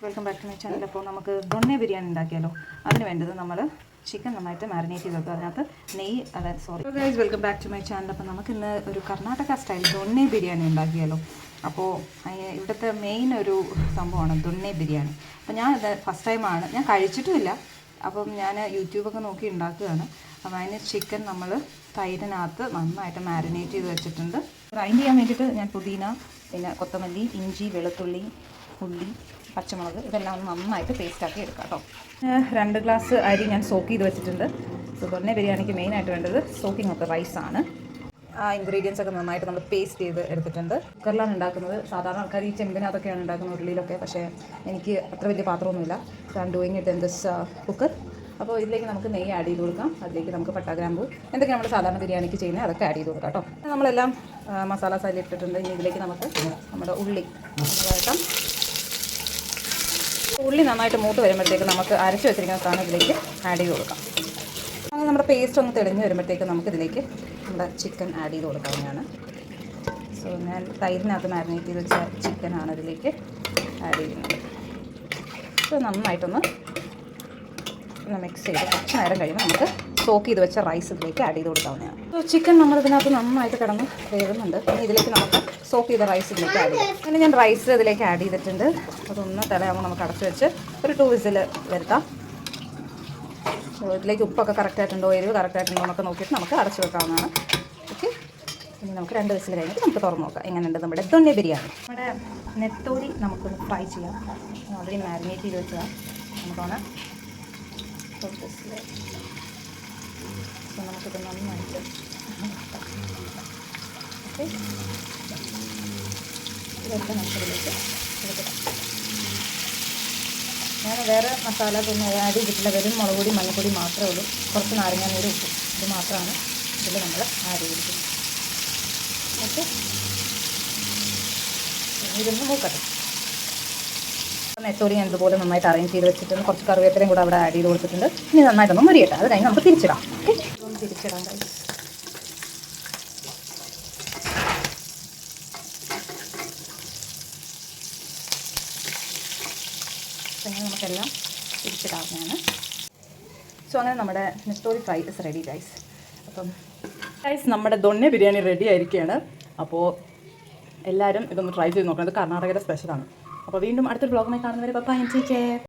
Welcome back to my channel. അപ്പോൾ നമുക്ക് ദൊണ്ണ ബിരിയാണി ഉണ്ടാക്കിയാലോ. അതിന് വേണ്ടത് നമ്മൾ ചിക്കൻ നന്നായിട്ട് മാരിനേറ്റ് ചെയ്ത് വെക്കുക. അതിനകത്ത് നെയ്യ്, അതായത് guys, welcome back to my channel. അപ്പോൾ നമുക്കിന്ന് ഒരു കർണാടക സ്റ്റൈൽ ദൊണ്ണ ബിരിയാണി ഉണ്ടാക്കിയാലോ. അപ്പോൾ ഇവിടുത്തെ മെയിൻ ഒരു സംഭവമാണ് ദൊണ്ണ ബിരിയാണി. അപ്പോൾ ഞാനത് ഫസ്റ്റ് ടൈമാണ്, ഞാൻ കഴിച്ചിട്ടുമില്ല. അപ്പം ഞാൻ യൂട്യൂബൊക്കെ നോക്കി ഉണ്ടാക്കുകയാണ്. അപ്പോൾ അതിന് ചിക്കൻ നമ്മൾ തൈരിനകത്ത് നന്നായിട്ട് മാരിനേറ്റ് ചെയ്ത് വെച്ചിട്ടുണ്ട്. ഗ്രൈൻഡ് ചെയ്യാൻ വേണ്ടിയിട്ട് ഞാൻ പുതിന, പിന്നെ കൊത്തമല്ലി, ഇഞ്ചി, വെളുത്തുള്ളി, ഉള്ളി, പച്ചമുളക് ഇതെല്ലാം ഒന്ന് നന്നായിട്ട് പേസ്റ്റാക്കി എടുക്കാം കേട്ടോ. 2 ഗ്ലാസ് അരി ഞാൻ സോക്ക് ചെയ്ത് വെച്ചിട്ടുണ്ട്. സോ ദൊണ്ണ ബിരിയാണിക്ക് മെയിനായിട്ട് വേണ്ടത് സോക്കിംഗ് ഓഫ് ദ റൈസാണ്. ആ ഇൻഗ്രീഡിയൻസ് ഒക്കെ നന്നായിട്ട് നമ്മൾ പേസ്റ്റ് ചെയ്ത് എടുത്തിട്ടുണ്ട്. കുക്കറിലാണ് ഉണ്ടാക്കുന്നത്. സാധാരണ ആൾക്കാർ ഈ ചെമ്പിനകത്തൊക്കെയാണ് ഉണ്ടാക്കുന്നത്, ഉരുളിയിലൊക്കെ. പക്ഷേ എനിക്ക് അത്ര വലിയ പാത്രമൊന്നുമില്ല. So I am doing it in this cooker. അപ്പോൾ ഇതിലേക്ക് നമുക്ക് നെയ്യ് ആഡ് ചെയ്ത് കൊടുക്കാം. അതിലേക്ക് നമുക്ക് പട്ട, ഗ്രാമ്പു, എന്തൊക്കെ നമ്മൾ സാധാരണ ബിരിയാണിക്ക് ചെയ്യുന്നത് അതൊക്കെ ആഡ് ചെയ്ത് കൊടുക്കാം കേട്ടോ. നമ്മളെല്ലാം മസാലാസ് അതിൽ ഇട്ടിട്ടുണ്ട്. ഇനി ഇതിലേക്ക് നമുക്ക് നമ്മുടെ ഉള്ളി വഴറ്റാം. ഉള്ളി നന്നായിട്ട് മൂത്ത് വരുമ്പോഴത്തേക്ക് നമുക്ക് അരച്ച് വെച്ചിരിക്കുന്ന സാധനം ഇതിലേക്ക് ആഡ് ചെയ്ത് കൊടുക്കാം. അങ്ങനെ നമ്മുടെ പേസ്റ്റ് ഒന്ന് തെളിഞ്ഞ് വരുമ്പോഴത്തേക്ക് നമുക്കിതിലേക്ക് നമ്മുടെ ചിക്കൻ ആഡ് ചെയ്ത് കൊടുക്കാവുന്നതാണ്. സോ ഞാൻ തൈരിനകത്ത് മാരിനേറ്റ് ചെയ്ത് വെച്ച ചിക്കനാണ് ഇതിലേക്ക് ആഡ് ചെയ്യുന്നത്. സോ നന്നായിട്ടൊന്ന് മിക്സ് ചെയ്ത് കുറച്ച് നേരം കഴിയുമ്പോൾ നമുക്ക് സോക്ക് ചെയ്ത് വെച്ച റൈസ് ഇതിലേക്ക് ആഡ് ചെയ്ത് കൊടുക്കാവുന്നതാണ്. സോ ചിക്കൻ നമ്മളിതിനകത്ത് നന്നായിട്ട് കിടന്ന് വേവുന്നുണ്ട്. ഇനി ഇതിലേക്ക് നമുക്ക് സോക്ക് ചെയ്ത റൈസ് ഇതിലേക്ക് ആഡ് ചെയ്യാം. അങ്ങനെ ഞാൻ റൈസ് ഇതിലേക്ക് ആഡ് ചെയ്തിട്ടുണ്ട്. അതൊന്ന് തിളയാകുമ്പോൾ നമുക്ക് അടച്ച് വെച്ച് ഒരു 2 വിസിൽ വരുത്താം. സോ ഇതിലേക്ക് ഉപ്പൊക്കെ കറക്റ്റായിട്ടുണ്ടോ, എരിവ് കറക്റ്റായിട്ടുണ്ടോ എന്നൊക്കെ നോക്കിയിട്ട് നമുക്ക് അടച്ച് വെക്കാവുന്നതാണ്. ഓക്കെ, ഇനി നമുക്ക് 2 വിസിൽ കഴിഞ്ഞിട്ട് നമുക്ക് തുറന്ന് നോക്കാം എങ്ങനെയുണ്ട് നമ്മുടെ ദൊണ്ണ ബിരിയാണി. നമ്മുടെ നെത്തോലി നമുക്കൊന്ന് ഫ്രൈ ചെയ്യാം. ഓൾറെഡി മാരിനേറ്റ് ചെയ്ത് വെച്ചതാണ്. നമുക്കൊന്ന് സോ നമുക്കിത് നന്നായിട്ട് ഓക്കെ, ഇതൊക്കെ നമുക്കിതിലേക്ക് എടുക്കാം. ഞാൻ വേറെ മസാലയൊന്നും ആഡ് ചെയ്തിട്ടില്ല. വെറും മുളക് പൊടി, മഞ്ഞൾപ്പൊടി മാത്രമേ ഉള്ളൂ. കുറച്ച് നാരങ്ങാനീര്, ഉപ്പ്, ഇത് മാത്രമാണ് ഇതിൽ നമ്മൾ ആഡ് ചെയ്തിരിക്കുന്നത്. ഓക്കെ, ഇതൊന്ന് മൂക്കട്ടെ. നെത്തോലി ഞാൻ ഇതുപോലെ നന്നായിട്ട് അറേഞ്ച് ചെയ്ത് വെച്ചിട്ടുണ്ട്. കുറച്ച് കറിവേപ്പിലയും കൂടെ അവിടെ ആഡ് ചെയ്ത് കൊടുത്തിട്ടുണ്ട്. ഇനി നന്നായിട്ടൊന്ന് മുരിയട്ടെ. അത് കഴിഞ്ഞ് നമുക്ക് തിരിച്ചിടാം. ഓക്കെ, ഒന്ന് തിരിച്ചിടാം. അങ്ങനെ നമുക്കെല്ലാം തിരിച്ചിടാവുന്നതാണ്. സോ അങ്ങനെ നമ്മുടെ നെത്തോലി ഫ്രൈ ഇസ് റെഡി ഗൈസ്. അപ്പം ഗൈസ്, നമ്മുടെ ദൊണ്ണ ബിരിയാണി റെഡി ആയിരിക്കുകയാണ്. അപ്പോൾ എല്ലാവരും ഇതൊന്ന് ട്രൈ ചെയ്ത് നോക്കണം. ഇത് കർണാടകയുടെ സ്പെഷ്യലാണ്. അപ്പോൾ വീണ്ടും അടുത്തൊരു വ്ളോഗുമായി കാണുന്നവരെ ബൈ, ടേക്ക് കെയർ.